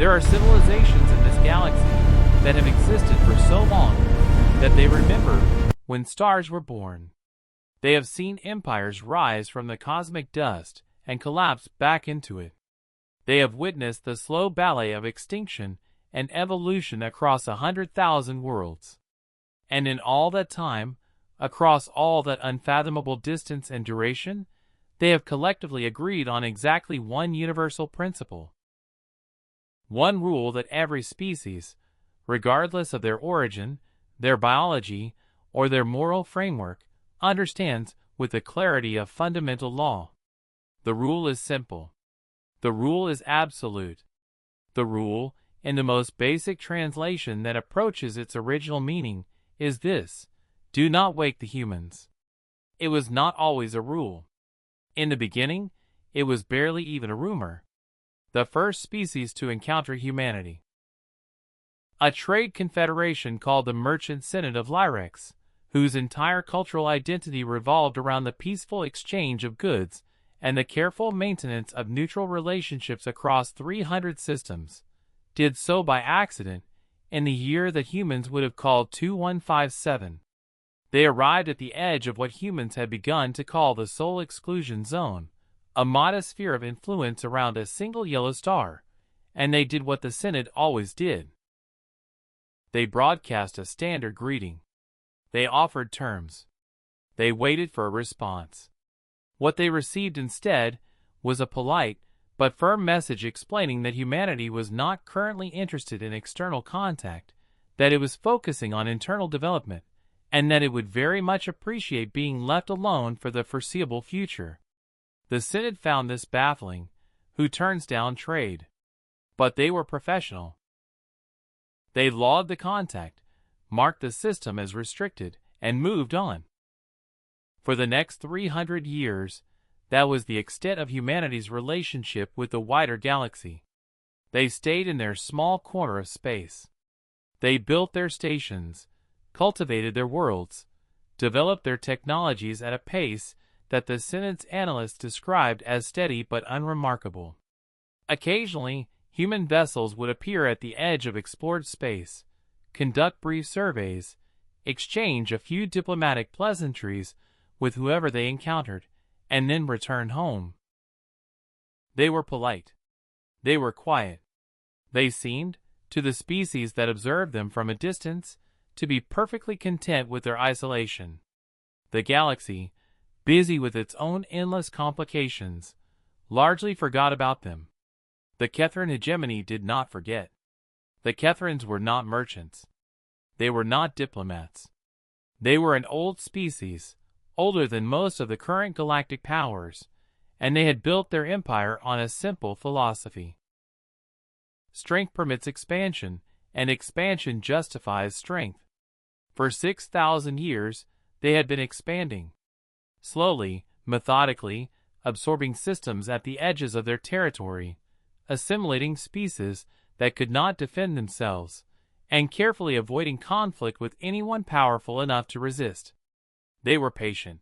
There are civilizations in this galaxy that have existed for so long that they remember when stars were born. They have seen empires rise from the cosmic dust and collapse back into it. They have witnessed the slow ballet of extinction and evolution across 100,000 worlds. And in all that time, across all that unfathomable distance and duration, they have collectively agreed on exactly one universal principle. One rule that every species, regardless of their origin, their biology, or their moral framework, understands with the clarity of fundamental law. The rule is simple. The rule is absolute. The rule, in the most basic translation that approaches its original meaning, is this: do not wake the humans. It was not always a rule. In the beginning, it was barely even a rumor. The first species to encounter humanity. A trade confederation called the Merchant Synod of Lyrex, whose entire cultural identity revolved around the peaceful exchange of goods and the careful maintenance of neutral relationships across 300 systems, did so by accident in the year that humans would have called 2157. They arrived at the edge of what humans had begun to call the Soul Exclusion Zone, a modest sphere of influence around a single yellow star, and they did what the Synod always did. They broadcast a standard greeting. They offered terms. They waited for a response. What they received instead was a polite but firm message explaining that humanity was not currently interested in external contact, that it was focusing on internal development, and that it would very much appreciate being left alone for the foreseeable future. The Synod found this baffling. Who turns down trade? But they were professional. They logged the contact, marked the system as restricted, and moved on. For the next 300 years, that was the extent of humanity's relationship with the wider galaxy. They stayed in their small corner of space. They built their stations, cultivated their worlds, developed their technologies at a pace that the Synod's analysts described as steady but unremarkable. Occasionally, human vessels would appear at the edge of explored space, conduct brief surveys, exchange a few diplomatic pleasantries with whoever they encountered, and then return home. They were polite. They were quiet. They seemed, to the species that observed them from a distance, to be perfectly content with their isolation. The galaxy, busy with its own endless complications, largely forgot about them. The Kethran hegemony did not forget. The Kethrans were not merchants. They were not diplomats. They were an old species, older than most of the current galactic powers, and they had built their empire on a simple philosophy. Strength permits expansion, and expansion justifies strength. For 6,000 years, they had been expanding. Slowly, methodically, absorbing systems at the edges of their territory, assimilating species that could not defend themselves, and carefully avoiding conflict with anyone powerful enough to resist. They were patient.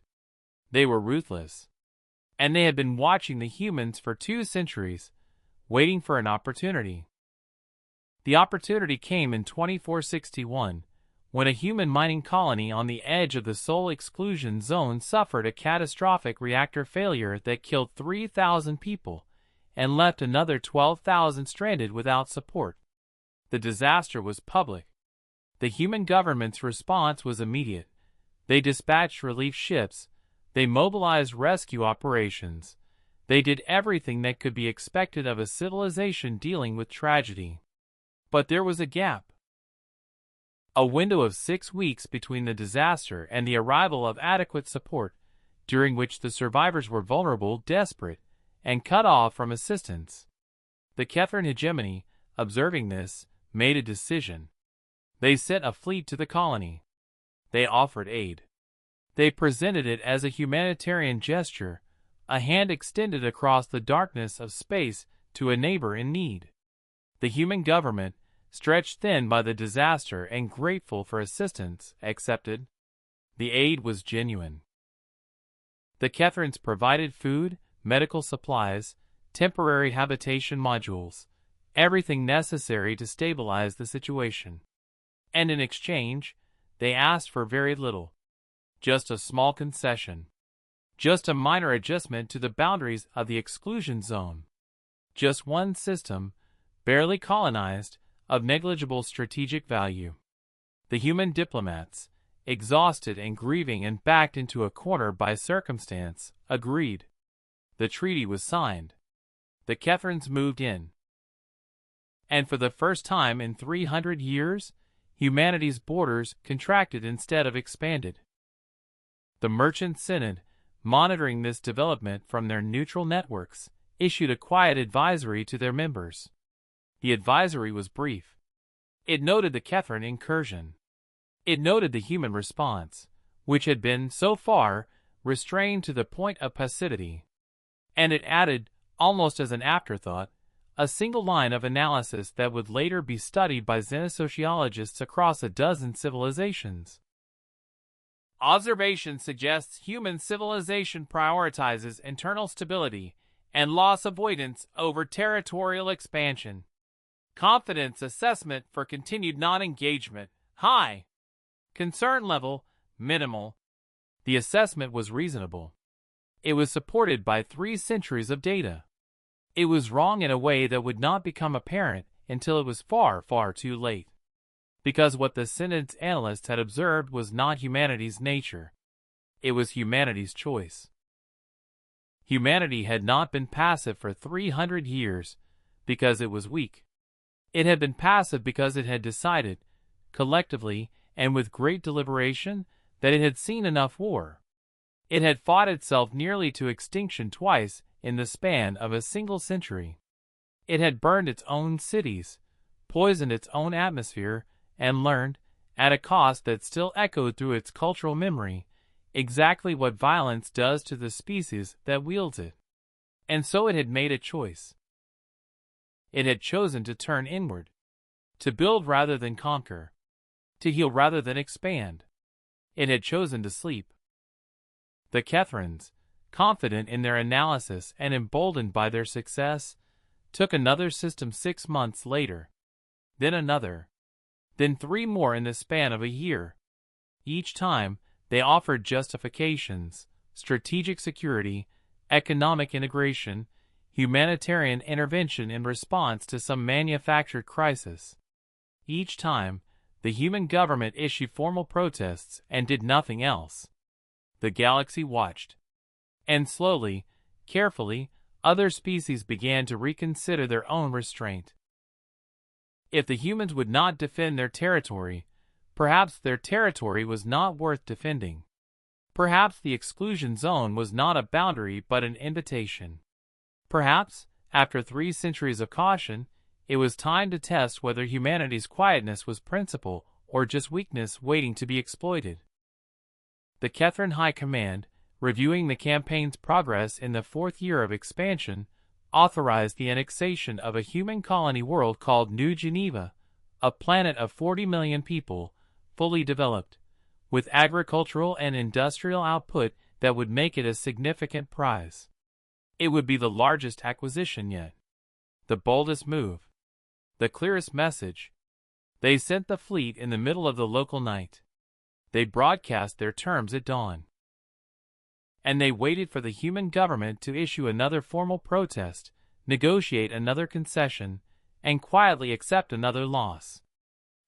They were ruthless. And they had been watching the humans for 2 centuries, waiting for an opportunity. The opportunity came in 2461, when a human mining colony on the edge of the Soul Exclusion Zone suffered a catastrophic reactor failure that killed 3,000 people and left another 12,000 stranded without support. The disaster was public. The human government's response was immediate. They dispatched relief ships. They mobilized rescue operations. They did everything that could be expected of a civilization dealing with tragedy. But there was a gap. A window of 6 weeks between the disaster and the arrival of adequate support, during which the survivors were vulnerable, desperate, and cut off from assistance. The Kethran hegemony, observing this, made a decision. They sent a fleet to the colony. They offered aid. They presented it as a humanitarian gesture, a hand extended across the darkness of space to a neighbor in need. The human government, stretched thin by the disaster and grateful for assistance, accepted. The aid was genuine. The Kethrans provided food, medical supplies, temporary habitation modules, everything necessary to stabilize the situation. And in exchange, they asked for very little. Just a small concession. Just a minor adjustment to the boundaries of the exclusion zone. Just one system, barely colonized, of negligible strategic value. The human diplomats, exhausted and grieving and backed into a corner by circumstance, agreed. The treaty was signed. The Kethrans moved in. And for the first time in 300 years, humanity's borders contracted instead of expanded. The Merchant Synod, monitoring this development from their neutral networks, issued a quiet advisory to their members. The advisory was brief. It noted the Kethran incursion. It noted the human response, which had been, so far, restrained to the point of passivity. And it added, almost as an afterthought, a single line of analysis that would later be studied by xenosociologists across a dozen civilizations. Observation suggests human civilization prioritizes internal stability and loss avoidance over territorial expansion. Confidence assessment for continued non-engagement, high. Concern level, minimal. The assessment was reasonable. It was supported by 3 centuries of data. It was wrong in a way that would not become apparent until it was far, far too late. Because what the Synod's analysts had observed was not humanity's nature. It was humanity's choice. Humanity had not been passive for 300 years because it was weak. It had been passive because it had decided, collectively and with great deliberation, that it had seen enough war. It had fought itself nearly to extinction twice in the span of a single century. It had burned its own cities, poisoned its own atmosphere, and learned, at a cost that still echoed through its cultural memory, exactly what violence does to the species that wields it. And so it had made a choice. It had chosen to turn inward, to build rather than conquer, to heal rather than expand. It had chosen to sleep. The Kethrans, confident in their analysis and emboldened by their success, took another system 6 months later, then another, then 3 more in the span of a year. Each time, they offered justifications, strategic security, economic integration, humanitarian intervention in response to some manufactured crisis. Each time, the human government issued formal protests and did nothing else. The galaxy watched. And slowly, carefully, other species began to reconsider their own restraint. If the humans would not defend their territory, perhaps their territory was not worth defending. Perhaps the exclusion zone was not a boundary but an invitation. Perhaps, after 3 centuries of caution, it was time to test whether humanity's quietness was principle or just weakness waiting to be exploited. The Kethran High Command, reviewing the campaign's progress in the 4th year of expansion, authorized the annexation of a human colony world called New Geneva, a planet of 40 million people, fully developed, with agricultural and industrial output that would make it a significant prize. It would be the largest acquisition yet. The boldest move. The clearest message. They sent the fleet in the middle of the local night. They broadcast their terms at dawn. And they waited for the human government to issue another formal protest, negotiate another concession, and quietly accept another loss.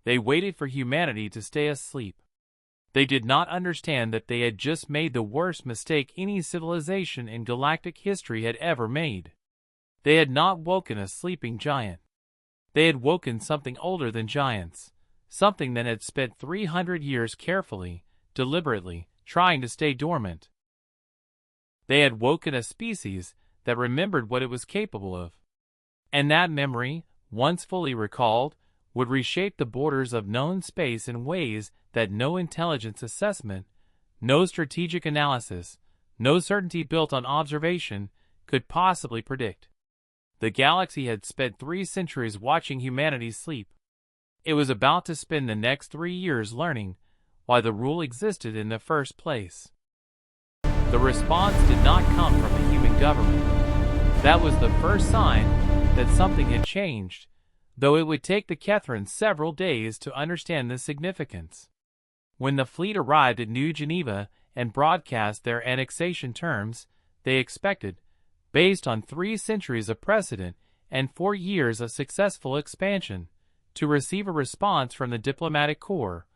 They waited for humanity to stay asleep. They did not understand that they had just made the worst mistake any civilization in galactic history had ever made. They had not woken a sleeping giant. They had woken something older than giants, something that had spent 300 years carefully, deliberately, trying to stay dormant. They had woken a species that remembered what it was capable of. And that memory, once fully recalled, would reshape the borders of known space in ways that no intelligence assessment, no strategic analysis, no certainty built on observation could possibly predict. The galaxy had spent 3 centuries watching humanity sleep. It was about to spend the next 3 years learning why the rule existed in the first place. The response did not come from the human government. That was the first sign that something had changed, though it would take the Kethrans several days to understand the significance. When the fleet arrived at New Geneva and broadcast their annexation terms, they expected, based on 3 centuries of precedent and 4 years of successful expansion, to receive a response from the diplomatic corps,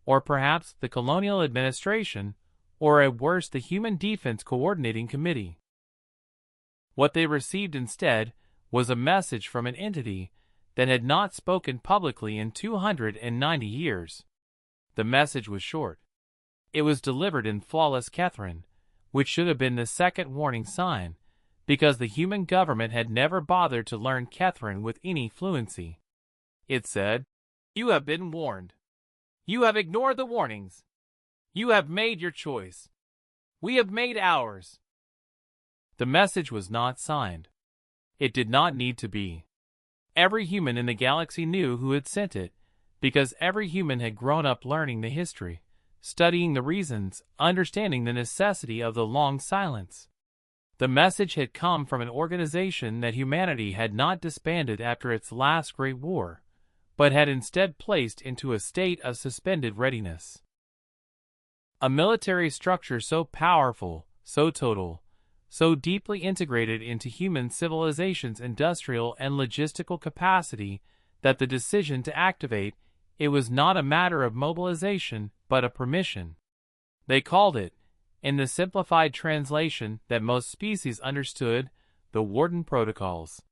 or perhaps the colonial administration, or at worst the Human Defense Coordinating Committee. What they received instead was a message from an entity that had not spoken publicly in 290 years. The message was short. It was delivered in flawless Kethran, which should have been the second warning sign, because the human government had never bothered to learn Kethran with any fluency. It said, "You have been warned. You have ignored the warnings. You have made your choice. We have made ours." The message was not signed. It did not need to be. Every human in the galaxy knew who had sent it, because every human had grown up learning the history, studying the reasons, understanding the necessity of the long silence. The message had come from an organization that humanity had not disbanded after its last great war, but had instead placed into a state of suspended readiness. A military structure so powerful, so total, so deeply integrated into human civilization's industrial and logistical capacity that the decision to activate it was not a matter of mobilization but a permission. They called it, in the simplified translation that most species understood, the Warden Protocols.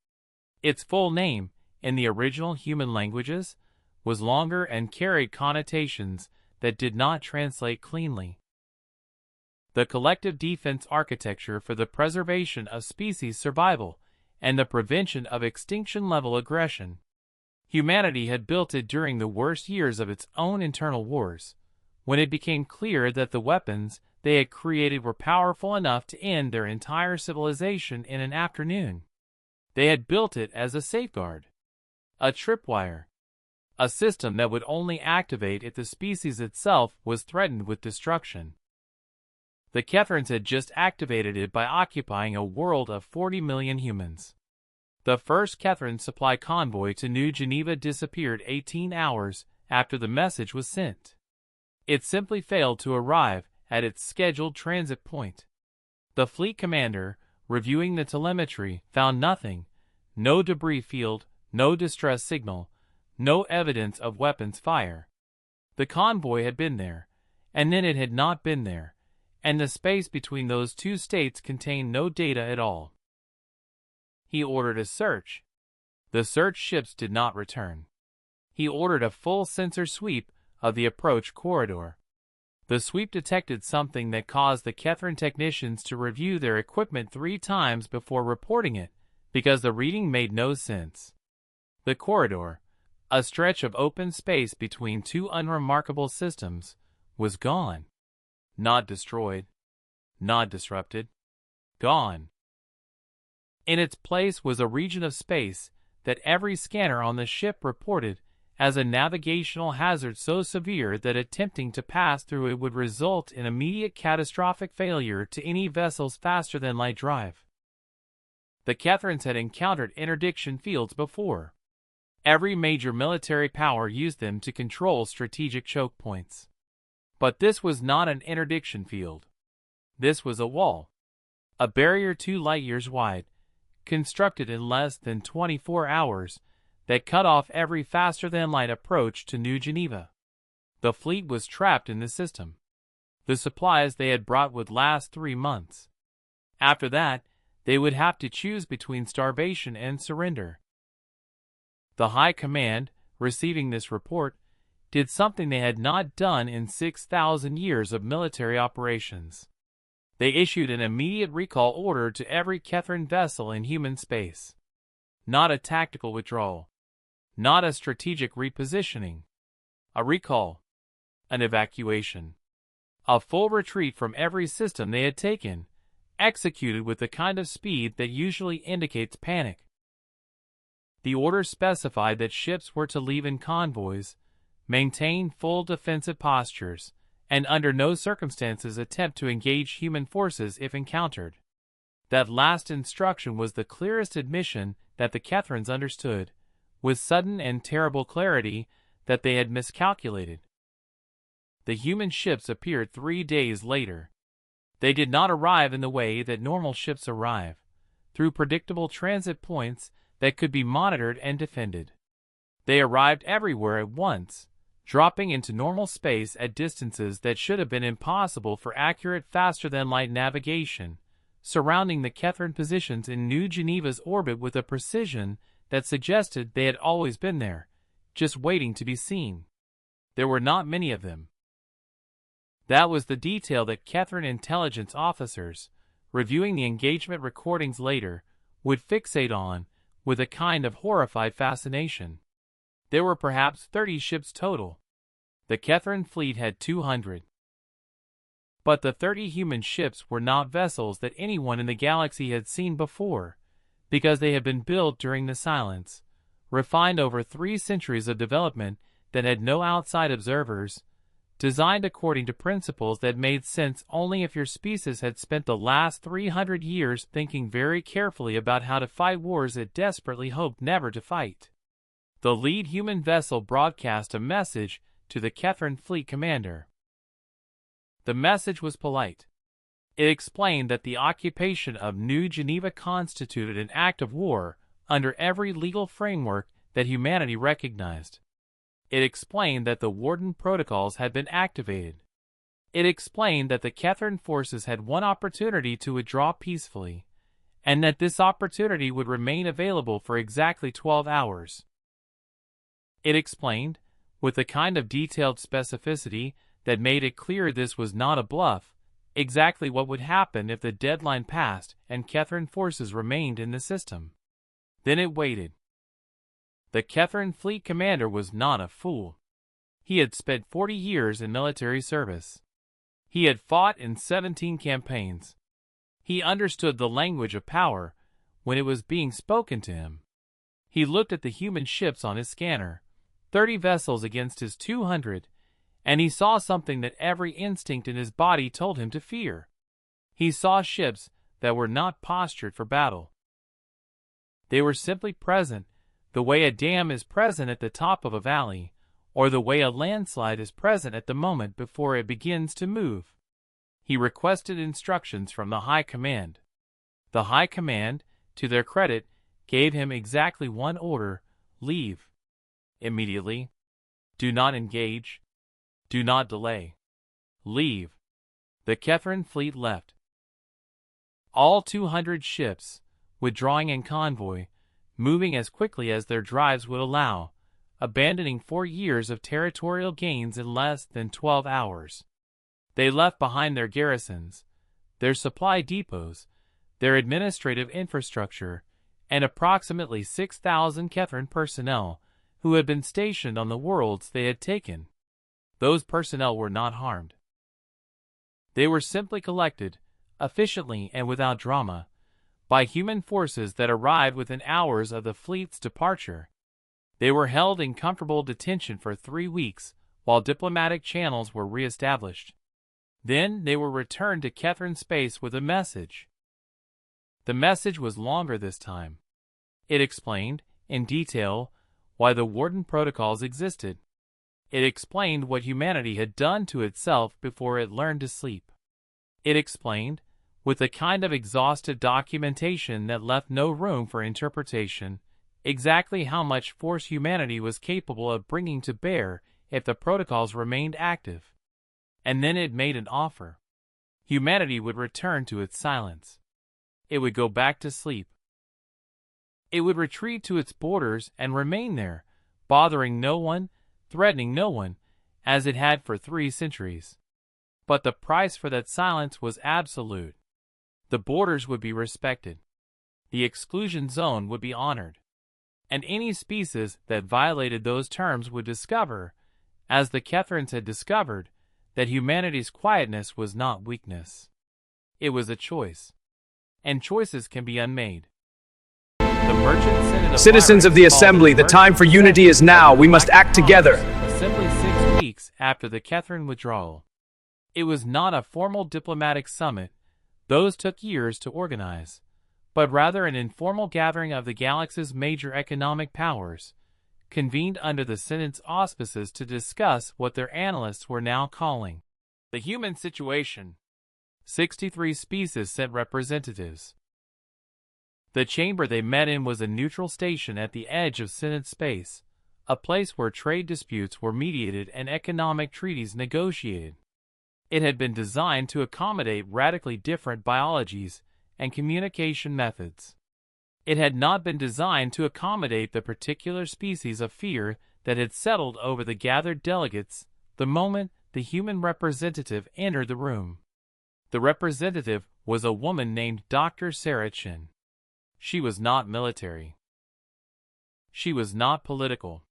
Its full name, in the original human languages, was longer and carried connotations that did not translate cleanly. The collective defense architecture for the preservation of species survival and the prevention of extinction-level aggression. Humanity had built it during the worst years of its own internal wars, when it became clear that the weapons they had created were powerful enough to end their entire civilization in an afternoon. They had built it as a safeguard, a tripwire, a system that would only activate if the species itself was threatened with destruction. The Kethrans had just activated it by occupying a world of 40 million humans. The first Kethran supply convoy to New Geneva disappeared 18 hours after the message was sent. It simply failed to arrive at its scheduled transit point. The fleet commander, reviewing the telemetry, found nothing: no debris field, no distress signal, no evidence of weapons fire. The convoy had been there, and then it had not been there, and the space between those two states contained no data at all. He ordered a search. The search ships did not return. He ordered a full sensor sweep of the approach corridor. The sweep detected something that caused the Kethran technicians to review their equipment 3 times before reporting it, because the reading made no sense. The corridor, a stretch of open space between 2 unremarkable systems, was gone. Not destroyed, not disrupted, gone. In its place was a region of space that every scanner on the ship reported as a navigational hazard so severe that attempting to pass through it would result in immediate catastrophic failure to any vessel's faster-than-light drive. The Kethrans had encountered interdiction fields before. Every major military power used them to control strategic choke points. But this was not an interdiction field. This was a wall, a barrier 2 light-years wide, constructed in less than 24 hours, that cut off every faster-than-light approach to New Geneva. The fleet was trapped in the system. The supplies they had brought would last 3 months. After that, they would have to choose between starvation and surrender. The High Command, receiving this report, did something they had not done in 6,000 years of military operations. They issued an immediate recall order to every Kethran vessel in human space. Not a tactical withdrawal. Not a strategic repositioning. A recall. An evacuation. A full retreat from every system they had taken, executed with the kind of speed that usually indicates panic. The order specified that ships were to leave in convoys, maintain full defensive postures, and under no circumstances attempt to engage human forces if encountered. That last instruction was the clearest admission that the Kethrans understood, with sudden and terrible clarity that they had miscalculated. The human ships appeared 3 days later. They did not arrive in the way that normal ships arrive, through predictable transit points that could be monitored and defended. They arrived everywhere at once, dropping into normal space at distances that should have been impossible for accurate faster-than-light navigation, surrounding the Catherine positions in New Geneva's orbit with a precision that suggested they had always been there, just waiting to be seen. There were not many of them. That was the detail that Catherine intelligence officers, reviewing the engagement recordings later, would fixate on with a kind of horrified fascination. There were perhaps 30 ships total. The Catherine fleet had 200. But the 30 human ships were not vessels that anyone in the galaxy had seen before, because they had been built during the silence, refined over 3 centuries of development that had no outside observers, designed according to principles that made sense only if your species had spent the last 300 years thinking very carefully about how to fight wars it desperately hoped never to fight. The lead human vessel broadcast a message to the Catherine fleet commander. The message was polite. It explained that the occupation of New Geneva constituted an act of war under every legal framework that humanity recognized. It explained that the Warden Protocols had been activated. It explained that the Catherine forces had one opportunity to withdraw peacefully, and that this opportunity would remain available for exactly 12 hours. It explained, with a kind of detailed specificity that made it clear this was not a bluff, exactly what would happen if the deadline passed and Catherine forces remained in the system. Then it waited. The Catherine fleet commander was not a fool. He had spent 40 years in military service. He had fought in 17 campaigns. He understood the language of power when it was being spoken to him. He looked at the human ships on his scanner, 30 vessels against his 200, and he saw something that every instinct in his body told him to fear. He saw ships that were not postured for battle. They were simply present, the way a dam is present at the top of a valley, or the way a landslide is present at the moment before it begins to move. He requested instructions from the High Command. The High Command, to their credit, gave him exactly one order: leave. Immediately. Do not engage. Do not delay. Leave. The Catherine fleet left. All 200 ships, withdrawing in convoy, moving as quickly as their drives would allow, abandoning 4 years of territorial gains in less than 12 hours. They left behind their garrisons, their supply depots, their administrative infrastructure, and approximately 6,000 Catherine personnel who had been stationed on the worlds they had taken. Those personnel were not harmed. They were simply collected, efficiently and without drama, by human forces that arrived within hours of the fleet's departure. They were held in comfortable detention for 3 weeks while diplomatic channels were re-established. Then they were returned to Catherine space with a message. The message was longer this time. It explained, in detail, why the Warden Protocols existed. It explained what humanity had done to itself before it learned to sleep. It explained, with a kind of exhaustive documentation that left no room for interpretation, exactly how much force humanity was capable of bringing to bear if the protocols remained active. And then it made an offer. Humanity would return to its silence. It would go back to sleep. It would retreat to its borders and remain there, bothering no one, threatening no one, as it had for 3 centuries. But the price for that silence was absolute. The borders would be respected. The exclusion zone would be honored. And any species that violated those terms would discover, as the Catherines had discovered, that humanity's quietness was not weakness. It was a choice. And choices can be unmade. The merchant Senate of Citizens of the Assembly, the time for unity is now. We must act together. Assembly 6 weeks after the Catherine withdrawal. It was not a formal diplomatic summit. Those took years to organize, but rather an informal gathering of the galaxy's major economic powers, convened under the Senate's auspices to discuss what their analysts were now calling the human situation. 63 species sent representatives. The chamber they met in was a neutral station at the edge of Senate space, a place where trade disputes were mediated and economic treaties negotiated. It had been designed to accommodate radically different biologies and communication methods. It had not been designed to accommodate the particular species of fear that had settled over the gathered delegates the moment the human representative entered the room. The representative was a woman named Dr. Sarah Chin. She was not military. She was not political.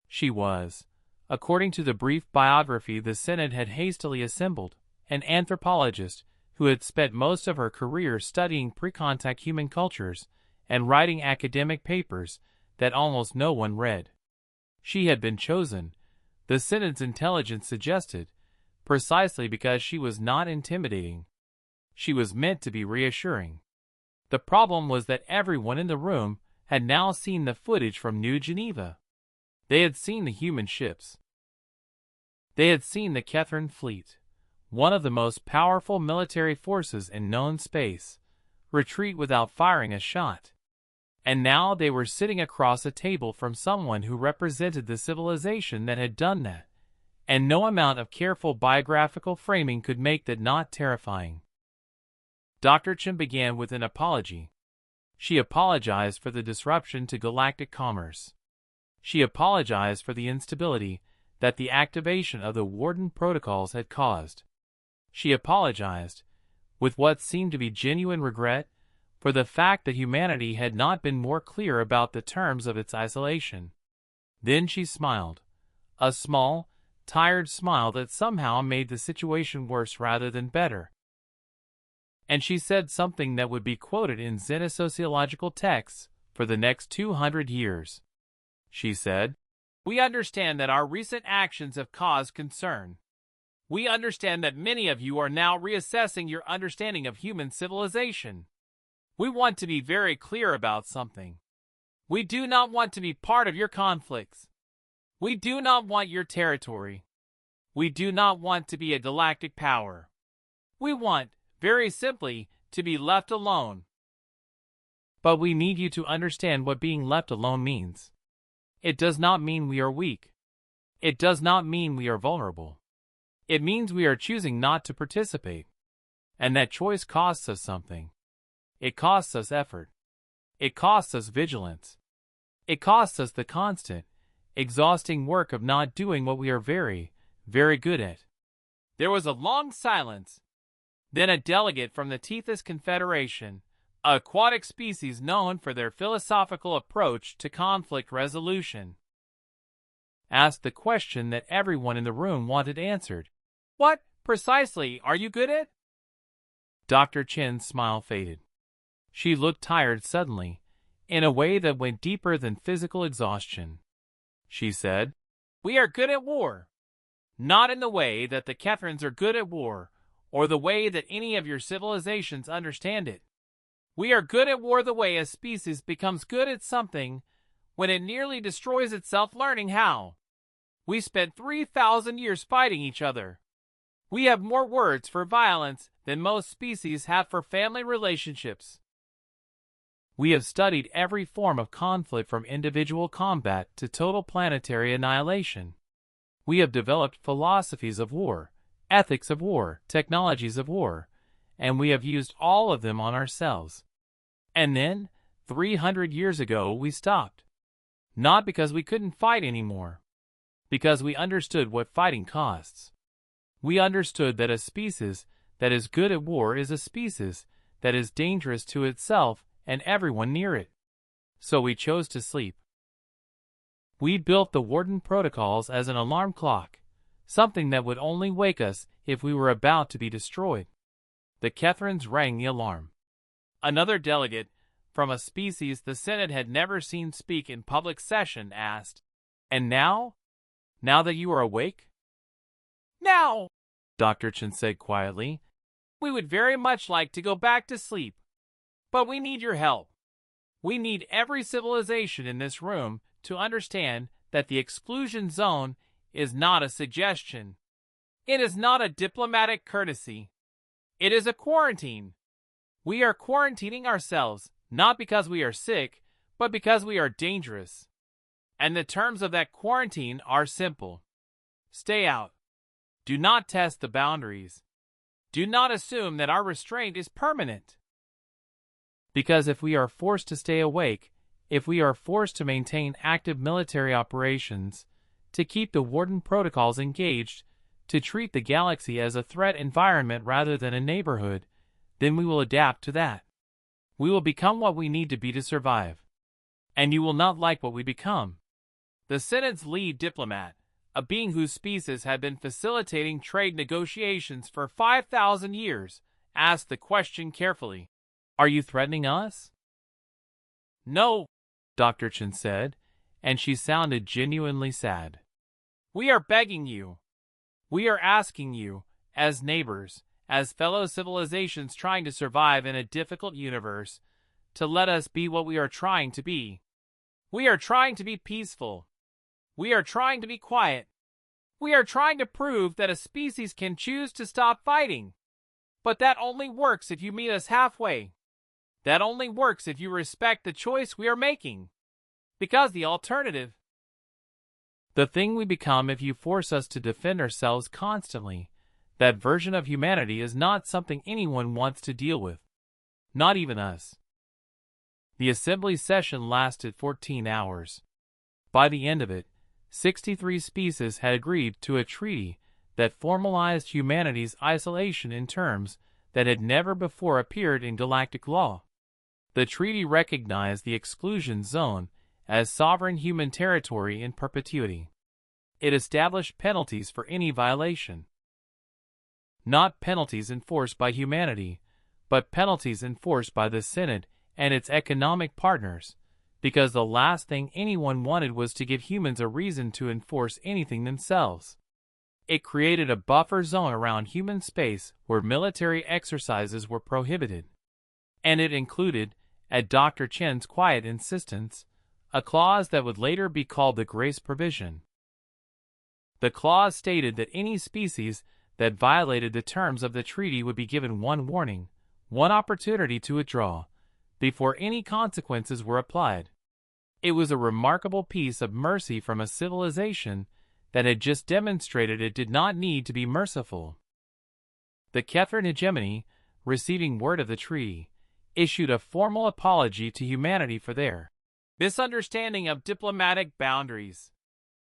She was, according to the brief biography the Senate had hastily assembled, an anthropologist who had spent most of her career studying pre-contact human cultures and writing academic papers that almost no one read. She had been chosen, the Senate's intelligence suggested, precisely because she was not intimidating. She was meant to be reassuring. The problem was that everyone in the room had now seen the footage from New Geneva. They had seen the human ships. They had seen the Catherine fleet, one of the most powerful military forces in known space, retreat without firing a shot. And now they were sitting across a table from someone who represented the civilization that had done that, and no amount of careful biographical framing could make that not terrifying. Dr. Chin began with an apology. She apologized for the disruption to galactic commerce. She apologized for the instability that the activation of the Warden protocols had caused. She apologized, with what seemed to be genuine regret, for the fact that humanity had not been more clear about the terms of its isolation. Then she smiled, a small, tired smile that somehow made the situation worse rather than better. And she said something that would be quoted in xenosociological texts for the next 200 years. She said, "We understand that our recent actions have caused concern. We understand that many of you are now reassessing your understanding of human civilization. We want to be very clear about something. We do not want to be part of your conflicts. We do not want your territory. We do not want to be a galactic power. We want, very simply, to be left alone. But we need you to understand what being left alone means. It does not mean we are weak. It does not mean we are vulnerable. It means we are choosing not to participate. And that choice costs us something. It costs us effort. It costs us vigilance. It costs us the constant, exhausting work of not doing what we are very, very good at." There was a long silence. Then a delegate from the Tethys Confederation, an aquatic species known for their philosophical approach to conflict resolution, asked the question that everyone in the room wanted answered. "What, precisely, are you good at?" Dr. Chin's smile faded. She looked tired suddenly, in a way that went deeper than physical exhaustion. She said, "We are good at war. Not in the way that the Kethrans are good at war, or the way that any of your civilizations understand it. We are good at war the way a species becomes good at something when it nearly destroys itself learning how. We spent 3,000 years fighting each other. We have more words for violence than most species have for family relationships. We have studied every form of conflict from individual combat to total planetary annihilation. We have developed philosophies of war, ethics of war, technologies of war, and we have used all of them on ourselves. And then, 300 years ago, we stopped. Not because we couldn't fight anymore. Because we understood what fighting costs. We understood that a species that is good at war is a species that is dangerous to itself and everyone near it. So we chose to sleep. We built the Warden protocols as an alarm clock, something that would only wake us if we were about to be destroyed." The Kethrans rang the alarm. Another delegate, from a species the Senate had never seen speak in public session, asked, "And now? Now that you are awake?" "Now," Dr. Chin said quietly, "we would very much like to go back to sleep. But we need your help. We need every civilization in this room to understand that the exclusion zone is not a suggestion. It is not a diplomatic courtesy. It is a quarantine. We are quarantining ourselves, not because we are sick, but because we are dangerous. And the terms of that quarantine are simple. Stay out. Do not test the boundaries. Do not assume that our restraint is permanent. Because if we are forced to stay awake, if we are forced to maintain active military operations, to keep the Warden protocols engaged, to treat the galaxy as a threat environment rather than a neighborhood, then we will adapt to that. We will become what we need to be to survive. And you will not like what we become. The Senate's lead diplomat, a being whose species had been facilitating trade negotiations for 5,000 years, asked the question carefully. Are you threatening us? No, Dr. Chen said, and she sounded genuinely sad. We are begging you. We are asking you, as neighbors, as fellow civilizations trying to survive in a difficult universe, to let us be what we are trying to be. We are trying to be peaceful. We are trying to be quiet. We are trying to prove that a species can choose to stop fighting. But that only works if you meet us halfway. That only works if you respect the choice we are making. Because the alternative, the thing we become if you force us to defend ourselves constantly, that version of humanity is not something anyone wants to deal with. Not even us. The assembly session lasted 14 hours. By the end of it, 63 species had agreed to a treaty that formalized humanity's isolation in terms that had never before appeared in galactic law. The treaty recognized the exclusion zone as sovereign human territory in perpetuity. It established penalties for any violation. Not penalties enforced by humanity, but penalties enforced by the Senate and its economic partners, because the last thing anyone wanted was to give humans a reason to enforce anything themselves. It created a buffer zone around human space where military exercises were prohibited. And it included, at Dr. Chen's quiet insistence, a clause that would later be called the Grace Provision. The clause stated that any species that violated the terms of the treaty would be given one warning, one opportunity to withdraw, before any consequences were applied. It was a remarkable piece of mercy from a civilization that had just demonstrated it did not need to be merciful. The Kethran hegemony, receiving word of the treaty, issued a formal apology to humanity for their misunderstanding of diplomatic boundaries.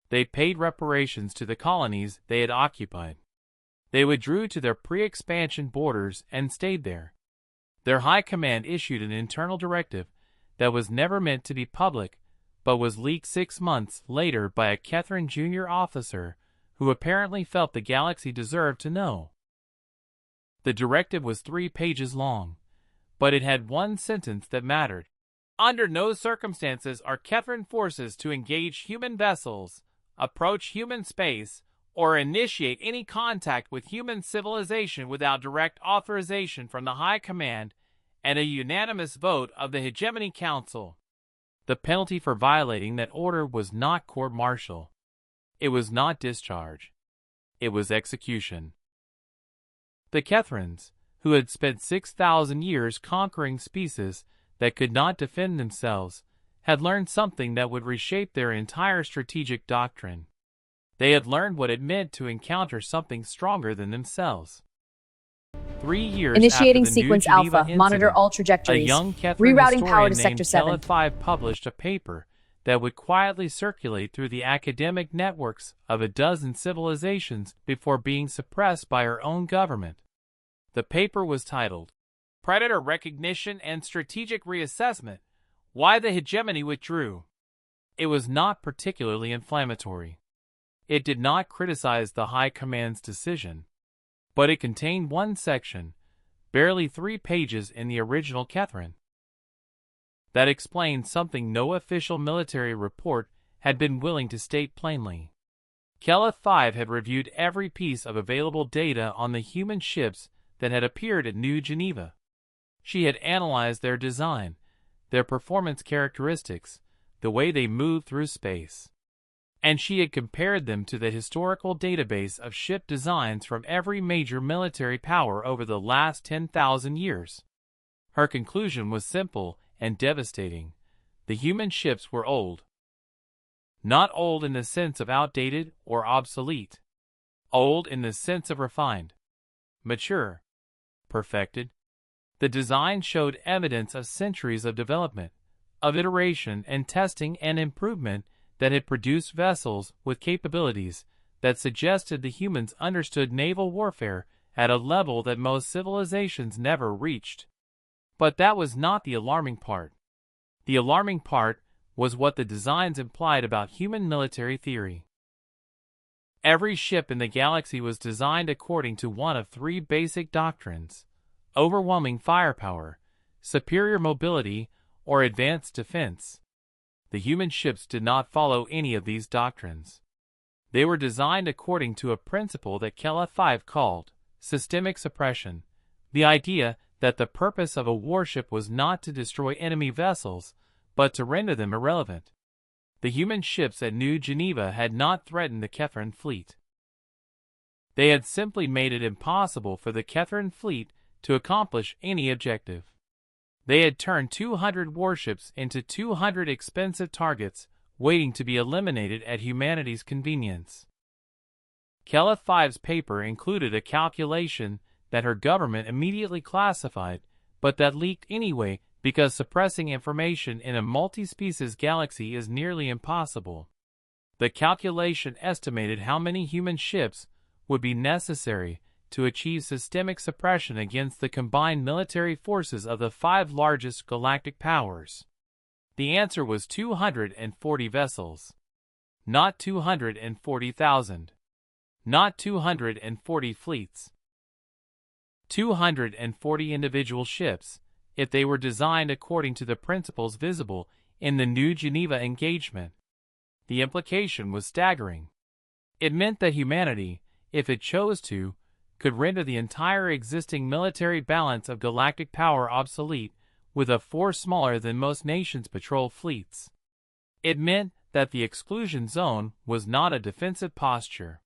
They paid reparations to the colonies they had occupied. They withdrew to their pre-expansion borders and stayed there. Their high command issued an internal directive that was never meant to be public, but was leaked 6 months later by a Kethran junior officer who apparently felt the galaxy deserved to know. The directive was 3 pages long, but it had one sentence that mattered. Under no circumstances are Kethran forces to engage human vessels, approach human space, or initiate any contact with human civilization without direct authorization from the High Command and a unanimous vote of the Hegemony Council. The penalty for violating that order was not court-martial. It was not discharge. It was execution. The Kethrans, who had spent 6,000 years conquering species that could not defend themselves, had learned something that would reshape their entire strategic doctrine. They had learned what it meant to encounter something stronger than themselves. 3 years Initiating after the sequence New Geneva Alpha. Monitor incident, all a trajectories. young Kethran Rerouting power to historian Sector named 7. Keleth published a paper that would quietly circulate through the academic networks of a dozen civilizations before being suppressed by her own government. The paper was titled, Predator Recognition and Strategic Reassessment, Why the Hegemony Withdrew. It was not particularly inflammatory. It did not criticize the High Command's decision, but it contained one section, barely 3 pages in the original Kethran, that explained something no official military report had been willing to state plainly. Keleth had reviewed every piece of available data on the human ships that had appeared at New Geneva. She had analyzed their design, their performance characteristics, the way they moved through space. and she had compared them to the historical database of ship designs from every major military power over the last 10,000 years. Her conclusion was simple and devastating. The human ships were old. Not old in the sense of outdated or obsolete. Old in the sense of refined, mature, perfected. The design showed evidence of centuries of development, of iteration and testing and improvement that had produced vessels with capabilities that suggested the humans understood naval warfare at a level that most civilizations never reached. But that was not the alarming part. The alarming part was what the designs implied about human military theory. Every ship in the galaxy was designed according to one of three basic doctrines: overwhelming firepower, superior mobility, or advanced defense. The human ships did not follow any of these doctrines. They were designed according to a principle that Kella 5 called systemic suppression, the idea that the purpose of a warship was not to destroy enemy vessels, but to render them irrelevant. The human ships at New Geneva had not threatened the Kethran fleet. They had simply made it impossible for the Kethran fleet to accomplish any objective. They had turned 200 warships into 200 expensive targets waiting to be eliminated at humanity's convenience. Kella 5's paper included a calculation that her government immediately classified, but that leaked anyway because suppressing information in a multi-species galaxy is nearly impossible. The calculation estimated how many human ships would be necessary to achieve systemic suppression against the combined military forces of the 5 largest galactic powers. The answer was 240 vessels. Not 240,000. Not 240 fleets. 240 individual ships, if they were designed according to the principles visible in the New Geneva engagement. The implication was staggering. It meant that humanity, if it chose to, could render the entire existing military balance of galactic power obsolete with a force smaller than most nations' patrol fleets. It meant that the exclusion zone was not a defensive posture.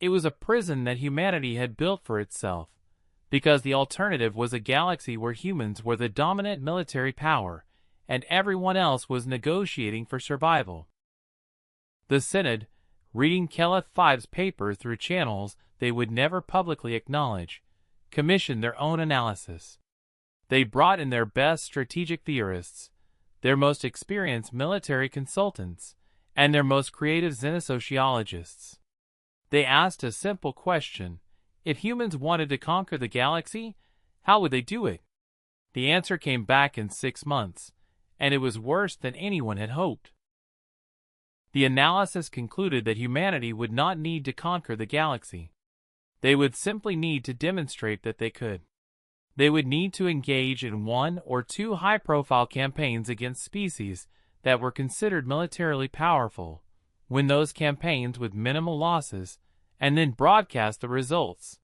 It was a prison that humanity had built for itself, because the alternative was a galaxy where humans were the dominant military power, and everyone else was negotiating for survival. The Synod, reading Kella 5's paper through channels they would never publicly acknowledge, commissioned their own analysis. They brought in their best strategic theorists, their most experienced military consultants, and their most creative xenosociologists. They asked a simple question: if humans wanted to conquer the galaxy, how would they do it? The answer came back in 6 months, and it was worse than anyone had hoped. The analysis concluded that humanity would not need to conquer the galaxy. They would simply need to demonstrate that they could. They would need to engage in 1 or 2 high-profile campaigns against species that were considered militarily powerful, win those campaigns with minimal losses, and then broadcast the results.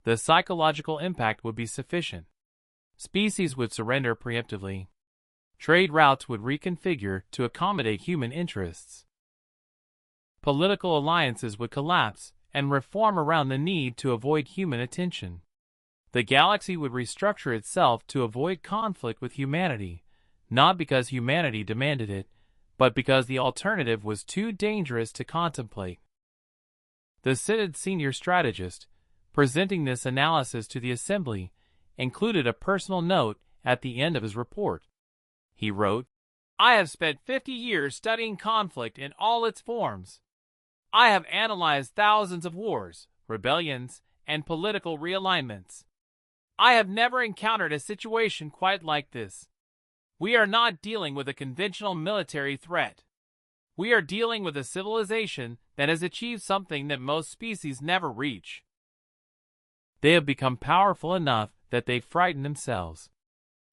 The psychological impact would be sufficient. Species would surrender preemptively. Trade routes would reconfigure to accommodate human interests. Political alliances would collapse and reform around the need to avoid human attention. The galaxy would restructure itself to avoid conflict with humanity, not because humanity demanded it, but because the alternative was too dangerous to contemplate. The Synod's senior strategist, presenting this analysis to the Assembly, included a personal note at the end of his report. He wrote, "I have spent 50 years studying conflict in all its forms. I have analyzed thousands of wars, rebellions, and political realignments. I have never encountered a situation quite like this. We are not dealing with a conventional military threat. We are dealing with a civilization that has achieved something that most species never reach. They have become powerful enough that they frighten themselves.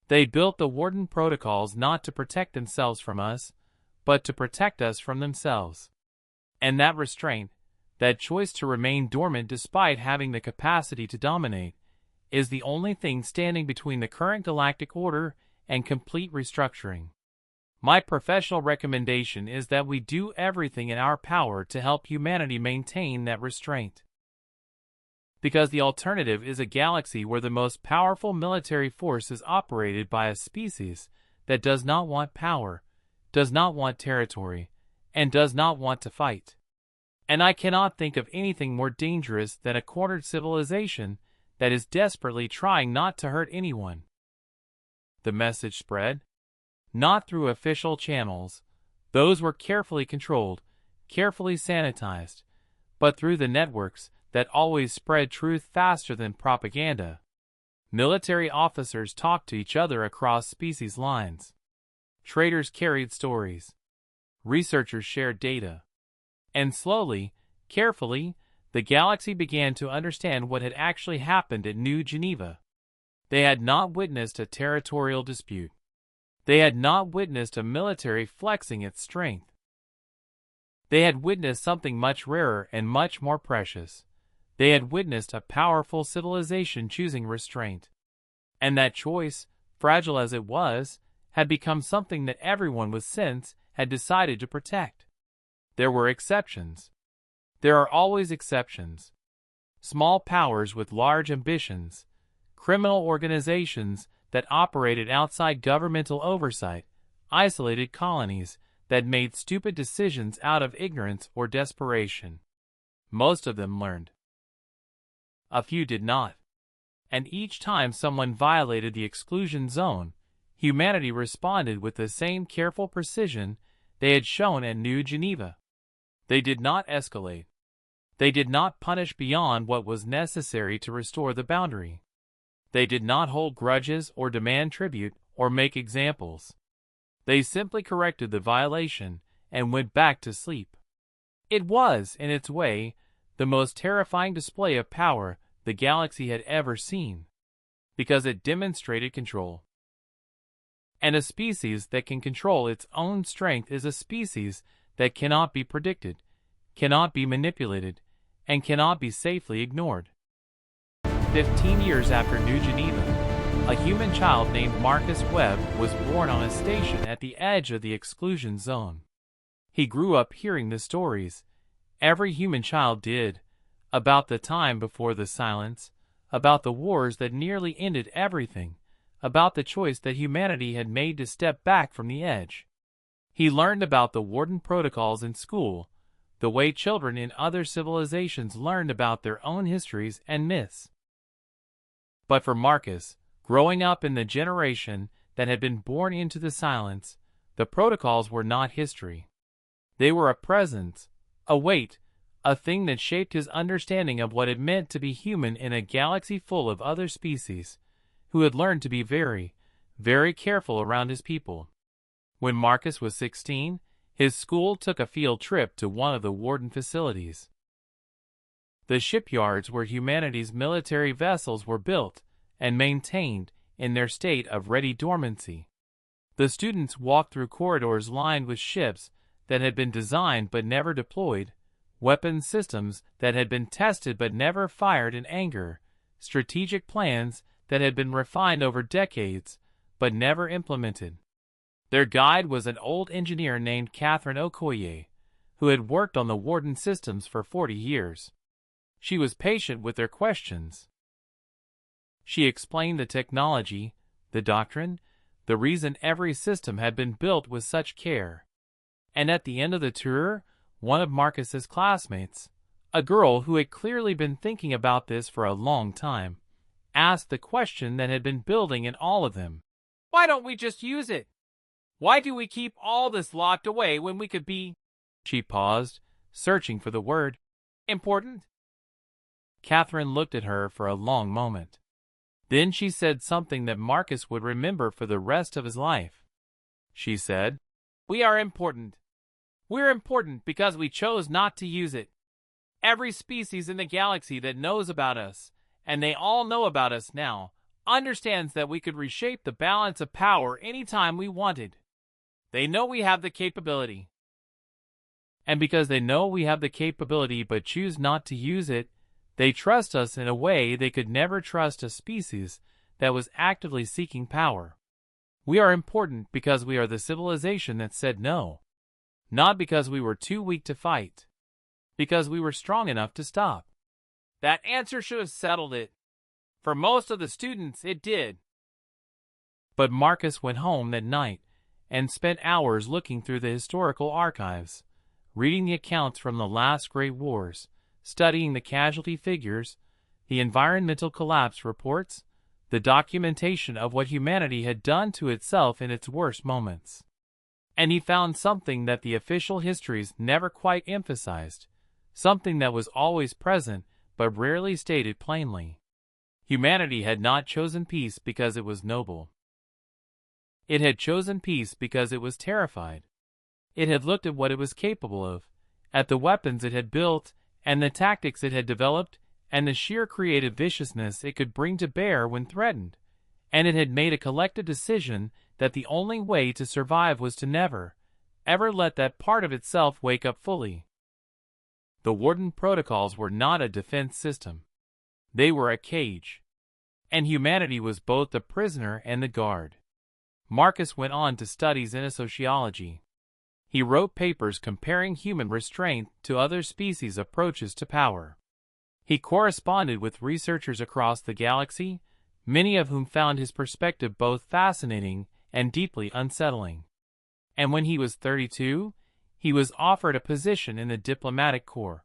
They built the Warden protocols not to protect themselves from us, but to protect us from themselves. And that restraint, that choice to remain dormant despite having the capacity to dominate, is the only thing standing between the current galactic order and complete restructuring. My professional recommendation is that we do everything in our power to help humanity maintain that restraint. Because the alternative is a galaxy where the most powerful military force is operated by a species that does not want power, does not want territory, and does not want to fight. And I cannot think of anything more dangerous than a cornered civilization that is desperately trying not to hurt anyone. The message spread, not through official channels, those were carefully controlled, carefully sanitized, but through the networks that always spread truth faster than propaganda. Military officers talked to each other across species lines. Traders carried stories. Researchers shared data. And slowly, carefully, the galaxy began to understand what had actually happened at New Geneva. They had not witnessed a territorial dispute. They had not witnessed a military flexing its strength. They had witnessed something much rarer and much more precious. They had witnessed a powerful civilization choosing restraint. And that choice, fragile as it was, had become something that everyone with sense had decided to protect. There were exceptions. There are always exceptions. Small powers with large ambitions, criminal organizations that operated outside governmental oversight, isolated colonies that made stupid decisions out of ignorance or desperation. Most of them learned. A few did not. And each time someone violated the exclusion zone, humanity responded with the same careful precision they had shown at New Geneva. They did not escalate. They did not punish beyond what was necessary to restore the boundary. They did not hold grudges or demand tribute or make examples. They simply corrected the violation and went back to sleep. It was, in its way, the most terrifying display of power the galaxy had ever seen, because it demonstrated control. And a species that can control its own strength is a species that cannot be predicted, cannot be manipulated, and cannot be safely ignored. 15 years after New Geneva, a human child named Marcus Webb was born on a station at the edge of the exclusion zone. He grew up hearing the stories, every human child did, about the time before the silence, about the wars that nearly ended everything, about the choice that humanity had made to step back from the edge. He learned about the warden protocols in school, the way children in other civilizations learned about their own histories and myths. But for Marcus, growing up in the generation that had been born into the silence, the protocols were not history. They were a presence, a weight, a thing that shaped his understanding of what it meant to be human in a galaxy full of other species, who had learned to be very, very careful around his people. When Marcus was 16, his school took a field trip to one of the warden facilities. The shipyards where humanity's military vessels were built and maintained in their state of ready dormancy. The students walked through corridors lined with ships that had been designed but never deployed, weapon systems that had been tested but never fired in anger, strategic plans that had been refined over decades but never implemented. Their guide was an old engineer named Catherine Okoye, who had worked on the warden systems for 40 years. She was patient with their questions. She explained the technology, the doctrine, the reason every system had been built with such care. And at the end of the tour, one of Marcus's classmates, a girl who had clearly been thinking about this for a long time, asked the question that had been building in all of them. Why don't we just use it? Why do we keep all this locked away when we could be... She paused, searching for the word. Important? Catherine looked at her for a long moment. Then she said something that Marcus would remember for the rest of his life. She said, "We are important. We're important because we chose not to use it. Every species in the galaxy that knows about us, and they all know about us now, understands that we could reshape the balance of power anytime we wanted. They know we have the capability. And because they know we have the capability but choose not to use it, they trust us in a way they could never trust a species that was actively seeking power. We are important because we are the civilization that said no. Not because we were too weak to fight. Because we were strong enough to stop. That answer should have settled it. For most of the students, it did. But Marcus went home that night and spent hours looking through the historical archives, reading the accounts from the last great wars, studying the casualty figures, the environmental collapse reports, the documentation of what humanity had done to itself in its worst moments. And he found something that the official histories never quite emphasized, something that was always present but rarely stated plainly. Humanity had not chosen peace because it was noble. It had chosen peace because it was terrified. It had looked at what it was capable of, at the weapons it had built, and the tactics it had developed, and the sheer creative viciousness it could bring to bear when threatened, and it had made a collective decision that the only way to survive was to never, ever let that part of itself wake up fully. The Warden Protocols were not a defense system. They were a cage. And humanity was both the prisoner and the guard. Marcus went on to studies in sociology. He wrote papers comparing human restraint to other species' approaches to power. He corresponded with researchers across the galaxy, many of whom found his perspective both fascinating and deeply unsettling. And when he was 32, he was offered a position in the diplomatic corps.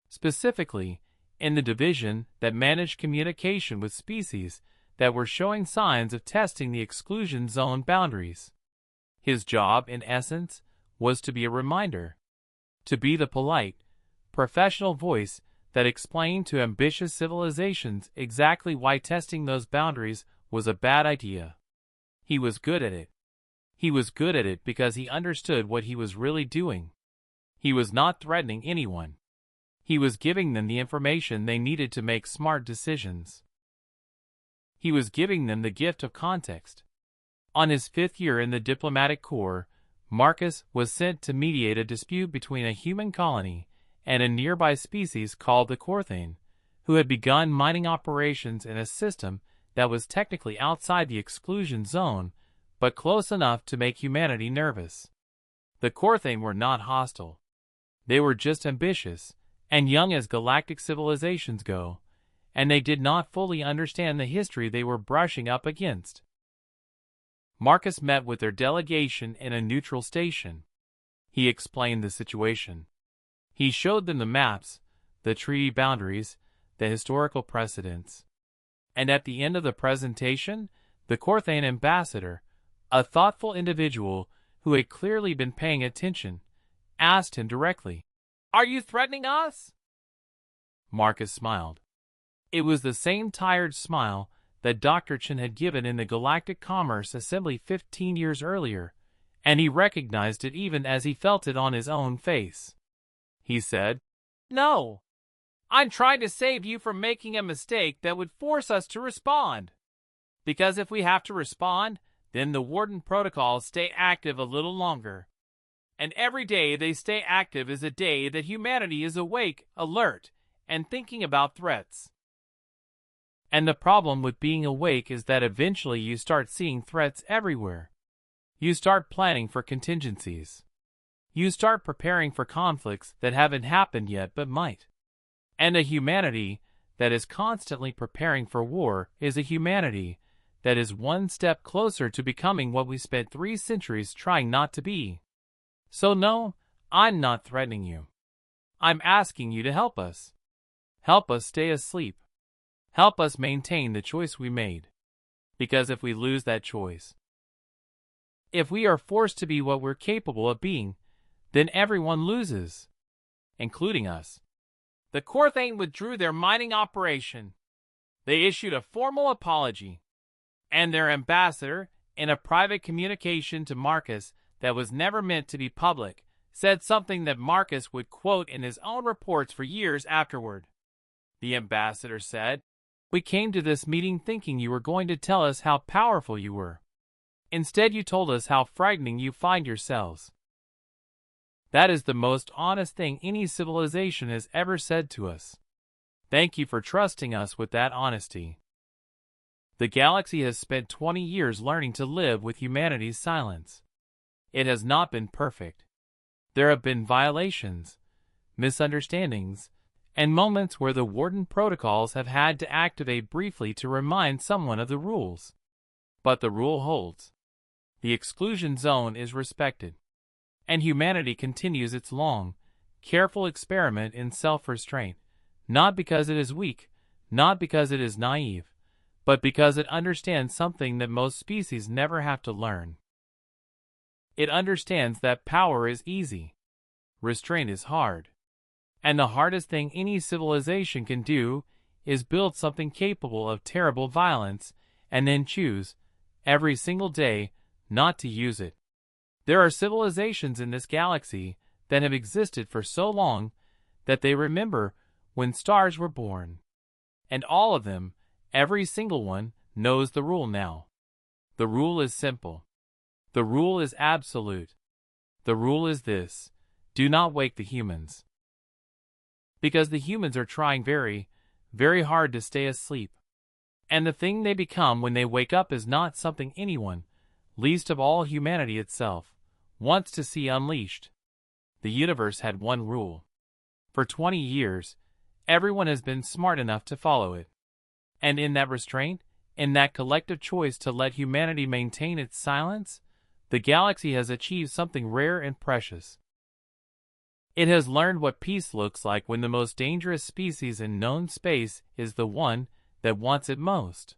Specifically, in the division that managed communication with species that were showing signs of testing the exclusion zone boundaries. His job, in essence, was to be a reminder, to be the polite, professional voice that explained to ambitious civilizations exactly why testing those boundaries was a bad idea. He was good at it. He was good at it because he understood what he was really doing. He was not threatening anyone. He was giving them the information they needed to make smart decisions. He was giving them the gift of context. On his 5th year in the diplomatic corps, Marcus was sent to mediate a dispute between a human colony and a nearby species called the Corthane, who had begun mining operations in a system that was technically outside the exclusion zone, but close enough to make humanity nervous. The Corthane were not hostile. They were just ambitious, and young as galactic civilizations go, and they did not fully understand the history they were brushing up against. Marcus met with their delegation in a neutral station. He explained the situation. He showed them the maps, the treaty boundaries, the historical precedents. And at the end of the presentation, the Corthane ambassador, a thoughtful individual who had clearly been paying attention, asked him directly, "Are you threatening us?" Marcus smiled. It was the same tired smile that Dr. Chen had given in the Galactic Commerce Assembly 15 years earlier, and he recognized it even as he felt it on his own face. He said, "No. I'm trying to save you from making a mistake that would force us to respond. Because if we have to respond, then the Warden Protocols stay active a little longer. And every day they stay active is a day that humanity is awake, alert, and thinking about threats. And the problem with being awake is that eventually you start seeing threats everywhere. You start planning for contingencies. You start preparing for conflicts that haven't happened yet but might. And a humanity that is constantly preparing for war is a humanity that is one step closer to becoming what we spent 3 centuries trying not to be. So no, I'm not threatening you. I'm asking you to help us. Help us stay asleep. Help us maintain the choice we made. Because if we lose that choice, if we are forced to be what we're capable of being, then everyone loses, including us." The Corthane withdrew their mining operation. They issued a formal apology, and their ambassador, in a private communication to Marcus that was never meant to be public, said something that Marcus would quote in his own reports for years afterward. The ambassador said, "We came to this meeting thinking you were going to tell us how powerful you were. Instead, you told us how frightening you find yourselves." That is the most honest thing any civilization has ever said to us. Thank you for trusting us with that honesty. The galaxy has spent 20 years learning to live with humanity's silence. It has not been perfect. There have been violations, misunderstandings, and moments where the Warden protocols have had to activate briefly to remind someone of the rules. But the rule holds. The exclusion zone is respected. And humanity continues its long, careful experiment in self-restraint, not because it is weak, not because it is naive, but because it understands something that most species never have to learn. It understands that power is easy, restraint is hard, and the hardest thing any civilization can do is build something capable of terrible violence and then choose, every single day, not to use it. There are civilizations in this galaxy that have existed for so long that they remember when stars were born. And all of them, every single one, knows the rule now. The rule is simple. The rule is absolute. The rule is this: do not wake the humans. Because the humans are trying very, very hard to stay asleep. And the thing they become when they wake up is not something anyone, least of all humanity itself, wants to see unleashed. The universe had one rule. For 20 years, everyone has been smart enough to follow it. And in that restraint, in that collective choice to let humanity maintain its silence, the galaxy has achieved something rare and precious. It has learned what peace looks like when the most dangerous species in known space is the one that wants it most.